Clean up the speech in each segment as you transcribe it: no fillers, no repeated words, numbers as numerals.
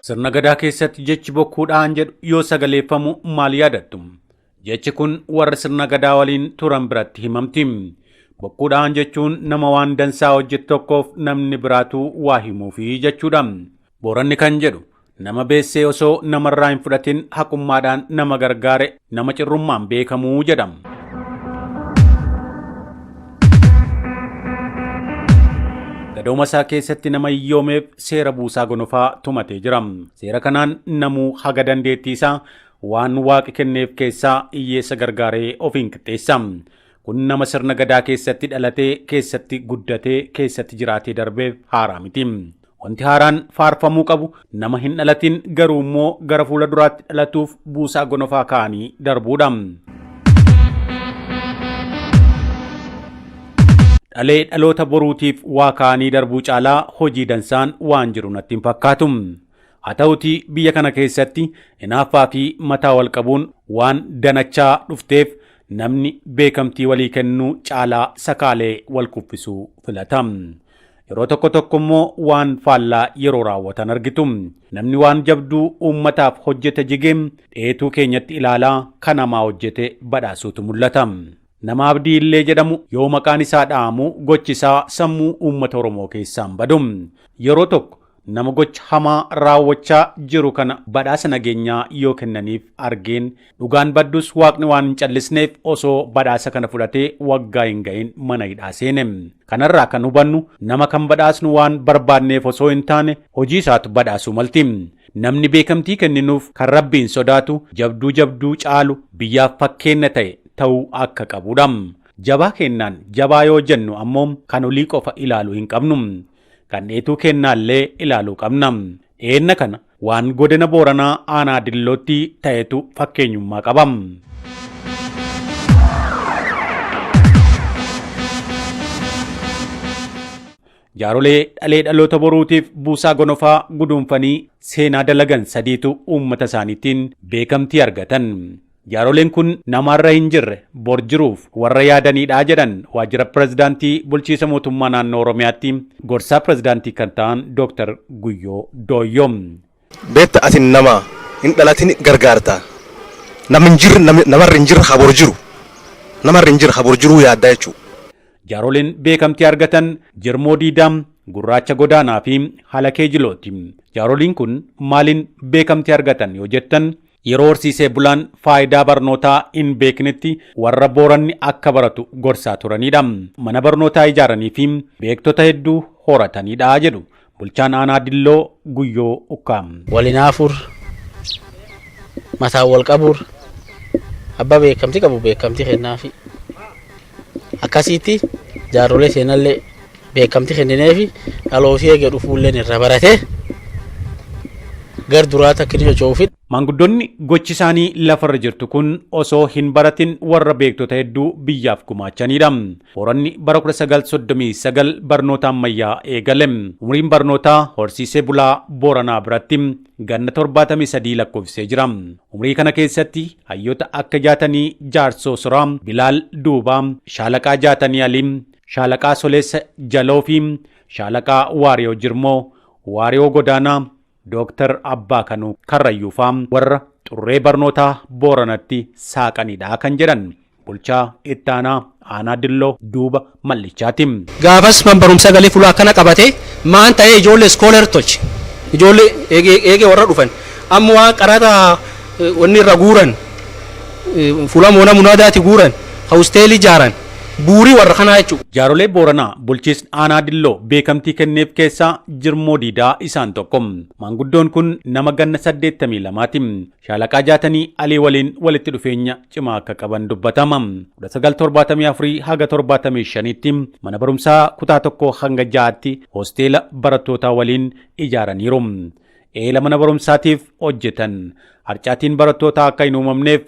Sirna gadaa keessatti jechi bokkuudhaan jedhu yoo sagaleeffamu maal yaadattu? Jechi kun warra sirna gadaa waliin turan biratti himamti. Bokkuudhaan jechuun nama waan dansaa hojjetu tokkoof namni biraatu waa himuufi jechuudha. Booranni kan jedhu nama beessee osoo namarraa hin fudhatin haqummaadhaan nama gargaare nama cirrummaan beekamuu jedhama. Gadooma isaa keessatti nama hiyyoomeef seera buusaa gonofaa tumatee jira. Seera kanaan namuu haga dandeettii isaa waan waaqi kenneef keessaa hiyyeessa gargaaree ofiin qixxeessa. Kun nama sirna gadaa keessatti dhalatee, keessatti guddatee, keessatti jiraatee darbeef haaraa miti. Wanti haaraan faarfamuu qabu nama hin dhalatin garuu immoo gara fuula duraatti dhalatuuf buusaa gonofaa kaa'anii darbuudha. Dhalee dhaloota boruutiif waa kaa'anii darbuu caalaa hojii dansaan waan jiru natti hin fakkaatu. Haa ta'utii biyya kana keessatti hinaaffaa fi mataa wal qabuun waan danachaa dhufteef namni beekamtii walii kennuu caalaa sakaalee wal kuffisuu filata. Yeroo tokko immoo waan faallaa yeroo raawwatan argitu. Namni waan jabduu uummataaf hojjete jigee dheetuu keenyatti ilaalaa kan namaa hojjete badhaasuutu mul'ata. Nama abdii illee jedhamu yoo maqaan isaa dha'amu gochi isaa sammuu uummata Oromoo keessaan badu. Yeroo tokko nama gocha hamaa raawwachaa jiru kana badhaasa nageenyaa yoo kennaniif argeen dhugaan baddus waaqni waan hin callisneef osoo badhaasa kana fudhatee waggaa hin ga'in mana hidhaa seene. Kanarraa kan hubannu nama kan badhaasnu waan barbaadneef osoo hin taane hojii isaatu badhaasuu malti. Namni beekamtii kenninuuf kan Rabbiin sodaatu jabduu caalu biyyaaf fakkeenya ta'e ta'uu akka qabudha. Jabaa kennaan jabaa yoo jennu ammoo kan olii qofa ilaaluu hin qabnu. Kan dheetuu kennaallee ilaaluu qabna. Dheenna kana waan godina Booranaa aanaa Dillootti ta'etu fakkeenyummaa qaba. Jaarolee dhalee dhaloota boruutiif buusaa gonofaa guduunfanii seenaa dalagan sadiitu uummata isaaniitiin beekamtii argatan. Jaaroleen kun namarra hin jirre bor jiruuf warra yaadaniidha jedhan waajjira pirezidaantii bulchiisa mootummaa naannoo Oromiyaatti gorsaa pirezidaantii kan ta'an Dr. Guyyoo Dooyyoo. Beetta ati nama hin dhalatin gargaarta. Namarra hin jirre habor jiru. Namarra hin jirre habor jiruu yaaddaa jechuudha. Jaaroleen beekamtii argatan Jirmoo Diidaam, Gurraacha Godaanaa fi Halakee Jilooti. Jaaroliin kun maaliin beekamtii argatan yoo jettan yeroo horsiisee bulaan faayidaa barnootaa hin beeknetti warra Booranni akka baratu gorsaa turanidha. Mana barnootaa ijaaranii fi beektota hedduu horatanidha jedhu bulchaan aanaa Dilloo Guyyoo Ukkaam. Walinaafur mataa wal qabur abbaa beekamtii qabu beekamtii kennaafi akkasitti jaarolee seenallee beekamtii kennineefi dhaloosii eegee dhufuulleen irra barate gar duraata akka inni socho'uufidha. Maanguddoonni gochi isaanii lafarra jirtu kun osoo hin baratin warra beektota hedduu biyyaaf gumaachanidha. Booranni bara 1939 barnoota ammayyaa eegale. Umriin barnootaa horsiisee bulaa Booranaa biratti ganna 73 lakkoofsee jira. Umrii kana keessatti hayyoota akka Jaatanii Jaarsoo Soraa, Bilaal Duubaa, Shaalaqaa Jaatanii Aliim, Shaalaqaa Soleessa Jaloo fi Shaalaqaa Waariyoo Jirmoo, Waariyoo Godaanaa, Dr. Abbaa Kanuu Karrayyuufaa warra xurree barnootaa Booranatti saaqanidha kan jedhan bulchaa ittaanaa aanaa Dilloo duuba mallichaati. Gaafas man barumsa galee fuula akkana qabate maan ta'ee ijoollee iskooler tolche. Ijoollee eegee warra dhufan amma waan qarata wanni irra guuran fuula moona munaadaati guuran hawusteelii ijaaran buurii warra kanaa jechuudha. Jaarolee Booranaa bulchiisni aanaa Dilloo beekamtii kenneef keessaa Jirmoo Diidaa isaan tokko. Maanguddoon kun nama ganna 82ti. Shaalaqaa Jaatanii Alii waliin walitti dhufeenya cimaa akka qaban dubbatama. 1974 haga 75tti mana barumsaa kutaa 1 hanga 6tti hoosteela barattootaa waliin ijaaraniiru. Eela mana barumsaatiif hojjetan. Harcaatiin barattootaa akka hin uumamneef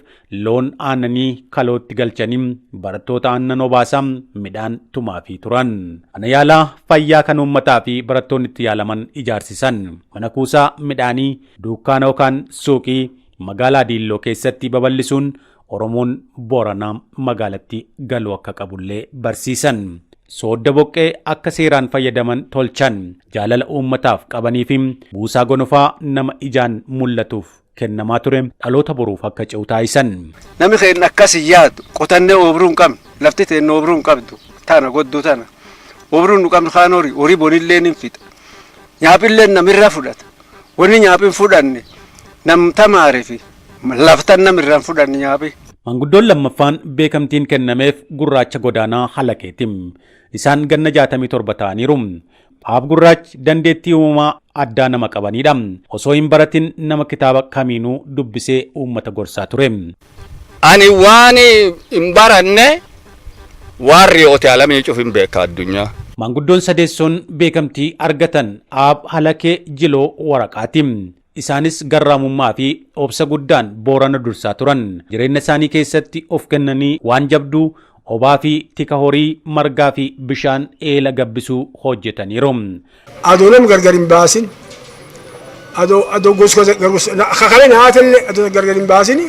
loon aannanii kalootti galchanii barattoota aannan obaasaa midhaan tumaafii turan. Mana yaalaa fayyaa kan uummataa fi barattoonni itti yaalaman ijaarsisan. Mana kuusaa midhaanii dukkaana yookaan suuqii magaalaa Dilloo keessatti babal'isuun Oromoon Booranaa magaalatti galuu akka qabullee barsiisan. soodda boqqee akka seeraan fayyadaman tolchan jaalala uummataaf qabanii fi buusaa gonofaa nama ijaan mul'atuuf kennamaa ture dhaloota boruuf akka ce'u taasisan. Namni keenya akkas yaadu qotannee obruu hin qabnu lafti teenya obruu hin qabdu tana godduu tana obruu nu qabnu kaan horii bonillee ni fixa nyaapillee namirraa fudhata wanni nyaapin fudhanne nam tamaaree fi laftan namirraan fudhanne nyaapi. Manguddoon lammaffaan beekamtiin kennameef gurraacha godaanaa halakeetim. Isaan ganna 67 ta'aniiru. Aab gurraachi dandeettii uumamaa addaa nama qabanidha. Osoo hin baratin nama kitaaba kamiinuu dubbisee uummata gorsaa ture. Ani waan hin baranne waan ri'oote alamii cufin beeka addunyaa. Manguddoon sadeessoon beekamtii argatan Aab halakee jiloo waraqaati. Isaanis garraamummaa fi obsa guddaan boorana dursaa turan. Jireenya isaanii keessatti of kennanii waan jabduu obaa fi tika horii margaa fi bishaan eela gabbisuu hojjetaniiru. Adoo nam gargar hin baasin adoo gosa kakalen haatelle adoo gargar hin baasin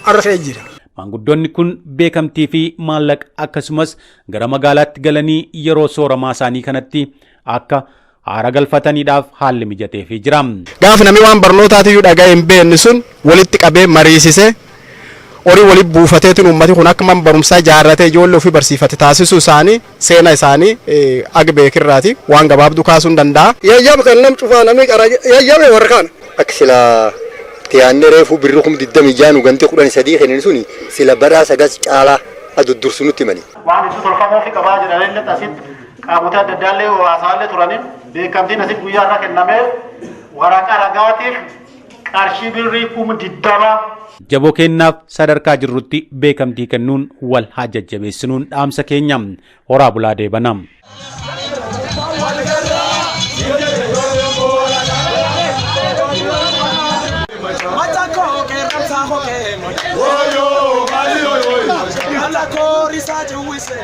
arrafee jira. Manguddoonni kun beekamtii fi maallaqa akkasumas gara magaalaatti galanii yeroo sooramaa isaanii kanatti akka haara galfataniidhaaf haalli mijateefii jira. Gaafa namni waan barnootaatiyyuu dhaga'ee hin beekne sun walitti qabee mariisisee horii walitti buufateetiin uummati kun akka man barumsaa ijaarratee ijoollee ofii barsiifate taasisuu isaanii seena isaanii aga beekirraati waan gabaabduu kaasuu hin danda'a. Yayyaba kan nam cufaa namni qara yayyabe warra kana. Akka sila tiyaannee reefuu birrii 26 gantee 13 kennin suni sila baraa sagas caalaa aduddursu nutti himani. Waan itti tolfamoo fi qabaa jiranillee asitti qaamota adda addaallee haasaallee turaniin beekamtiin asitti guyyaa irraa kennameef waraqaa ragaatiif qarshii birrii 20,000. Jaboo kennaaf sadarkaa jirrutti beekamtii kennuun wal haa jajjabeessinuun dhaamsa keenya horaa bulaa deebanam. Ala kori sa juwise.